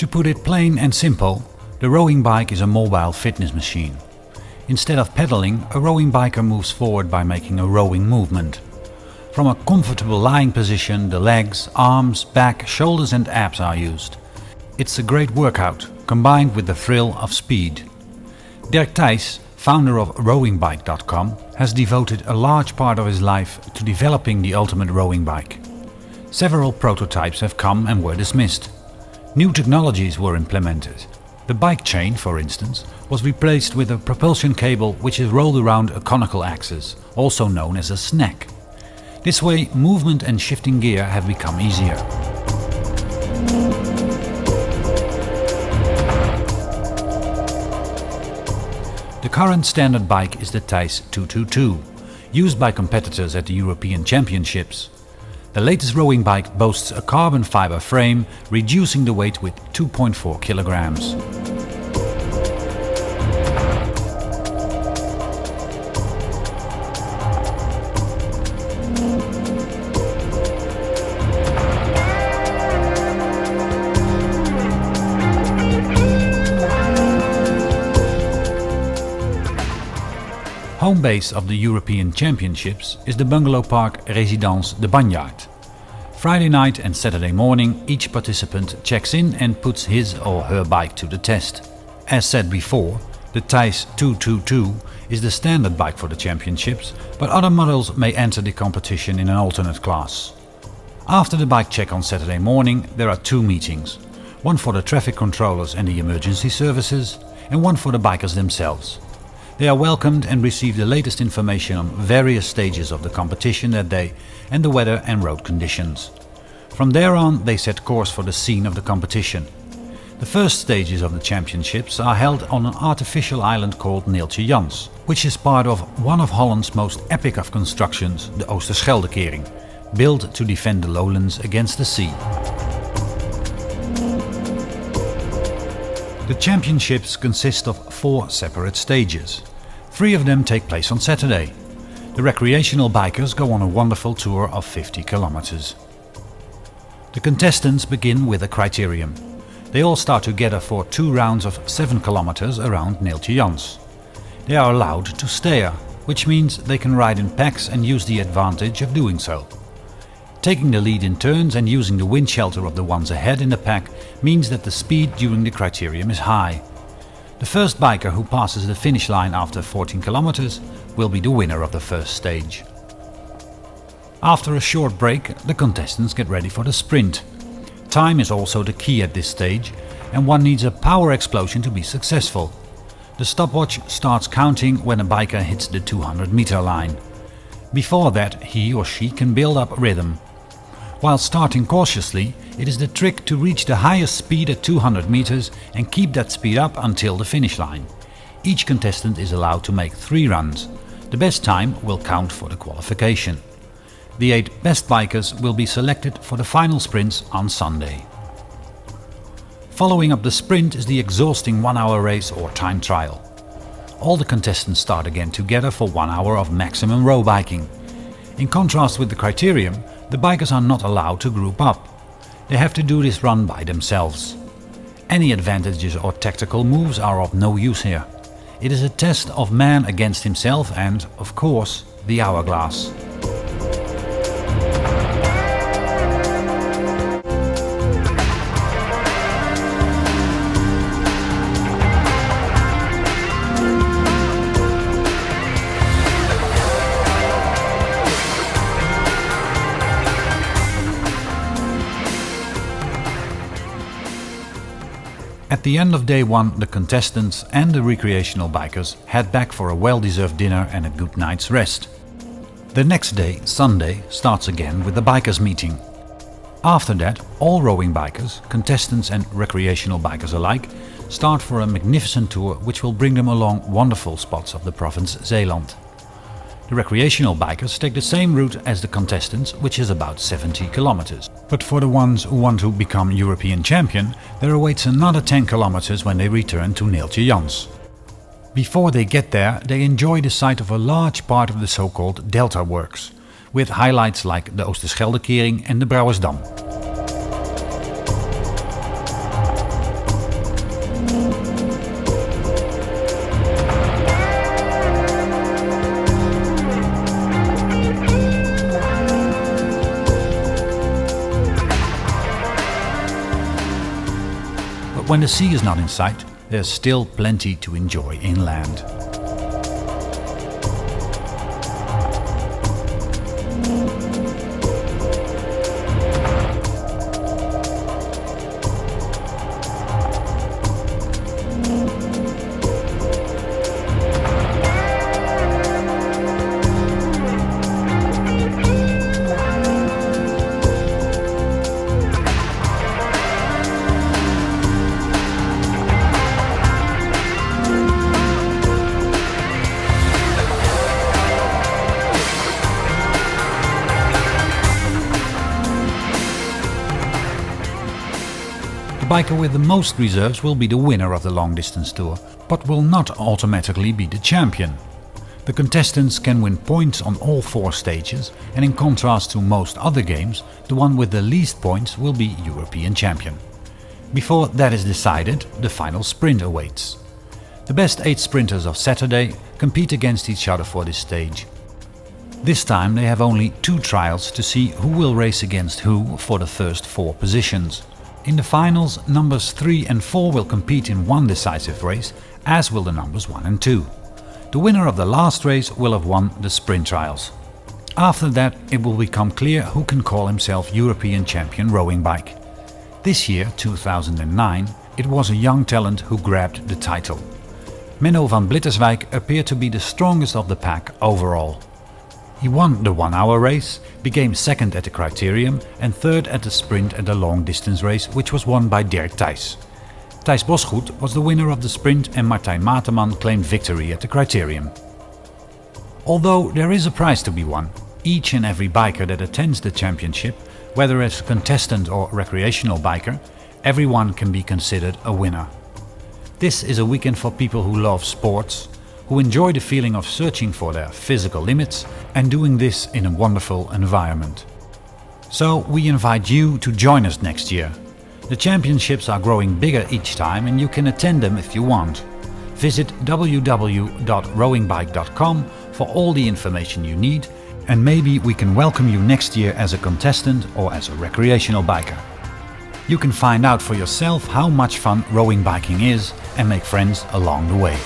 To put it plain and simple, the rowing bike is a mobile fitness machine. Instead of pedaling, a rowing biker moves forward by making a rowing movement. From a comfortable lying position, the legs, arms, back, shoulders and abs are used. It's a great workout, combined with the thrill of speed. THYS, founder of Rowingbike.com, has devoted a large part of his life to developing the ultimate rowing bike. Several prototypes have come and were dismissed. New technologies were implemented. The bike chain, for instance, was replaced with a propulsion cable which is rolled around a conical axis, also known as a snack. This way, movement and shifting gear have become easier. The current standard bike is the THYS 222, used by competitors at the European Championships. The latest rowing bike boasts a carbon fiber frame, reducing the weight with 2.4 kilograms. Home base of the European Championships is the bungalow park Résidence de Bagnard. Friday night and Saturday morning, each participant checks in and puts his or her bike to the test. As said before, the THYS 222 is the standard bike for the championships, but other models may enter the competition in an alternate class. After the bike check on Saturday morning, there are two meetings. One for the traffic controllers and the emergency services, and one for the bikers themselves. They are welcomed and receive the latest information on various stages of the competition that day and the weather and road conditions. From there on, they set course for the scene of the competition. The first stages of the championships are held on an artificial island called THYS, which is part of one of Holland's most epic of constructions, the Oosterscheldekering, built to defend the lowlands against the sea. The championships consist of 4 separate stages. 3 of them take place on Saturday. The recreational bikers go on a wonderful tour of 50 kilometers. The contestants begin with a criterium. They all start together for 2 rounds of 7 kilometers around THYS. They are allowed to steer, which means they can ride in packs and use the advantage of doing so. Taking the lead in turns and using the wind shelter of the ones ahead in the pack means that the speed during the criterium is high. The first biker who passes the finish line after 14 kilometers will be the winner of the first stage. After a short break, the contestants get ready for the sprint. Time is also the key at this stage, and one needs a power explosion to be successful. The stopwatch starts counting when a biker hits the 200-meter line. Before that, he or she can build up rhythm. While starting cautiously, it is the trick to reach the highest speed at 200 meters and keep that speed up until the finish line. Each contestant is allowed to make 3 runs. The best time will count for the qualification. The 8 best bikers will be selected for the final sprints on Sunday. Following up the sprint is the exhausting 1-hour race or time trial. All the contestants start again together for 1 hour of maximum row biking. In contrast with the criterium, the bikers are not allowed to group up. They have to do this run by themselves. Any advantages or tactical moves are of no use here. It is a test of man against himself and, of course, the hourglass. At the end of day 1, the contestants and the recreational bikers head back for a well-deserved dinner and a good night's rest. The next day, Sunday, starts again with the bikers meeting. After that, all rowing bikers, contestants and recreational bikers alike, start for a magnificent tour which will bring them along wonderful spots of the province Zeeland. The recreational bikers take the same route as the contestants, which is about 70 kilometers. But for the ones who want to become European champion, there awaits another 10 kilometers when they return to THYS. Before they get there, they enjoy the sight of a large part of the so-called Delta Works, with highlights like the Oosterscheldekering and the Brouwersdam. But when the sea is not in sight, there's still plenty to enjoy inland. The biker with the most reserves will be the winner of the long distance tour, but will not automatically be the champion. The contestants can win points on all 4 stages, and in contrast to most other games, the one with the least points will be European champion. Before that is decided, the final sprint awaits. The best 8 sprinters of Saturday compete against each other for this stage. This time they have only 2 trials to see who will race against who for the first 4 positions. In the finals, numbers 3 and 4 will compete in one decisive race, as will the numbers 1 and 2. The winner of the last race will have won the sprint trials. After that, it will become clear who can call himself European champion rowing bike. This year, 2009, it was a young talent who grabbed the title. Menno van Blitterswijk appeared to be the strongest of the pack overall. He won the 1-hour race, became 2nd at the criterium and 3rd at the sprint and the long distance race, which was won by Dirk THYS. THYS Bosgoed was the winner of the sprint and Martijn Mateman claimed victory at the criterium. Although there is a prize to be won, each and every biker that attends the championship, whether as a contestant or recreational biker, everyone can be considered a winner. This is a weekend for people who love sports, who enjoy the feeling of searching for their physical limits and doing this in a wonderful environment. So we invite you to join us next year. The championships are growing bigger each time and you can attend them if you want. Visit www.rowingbike.com for all the information you need, and maybe we can welcome you next year as a contestant or as a recreational biker. You can find out for yourself how much fun rowing biking is and make friends along the way.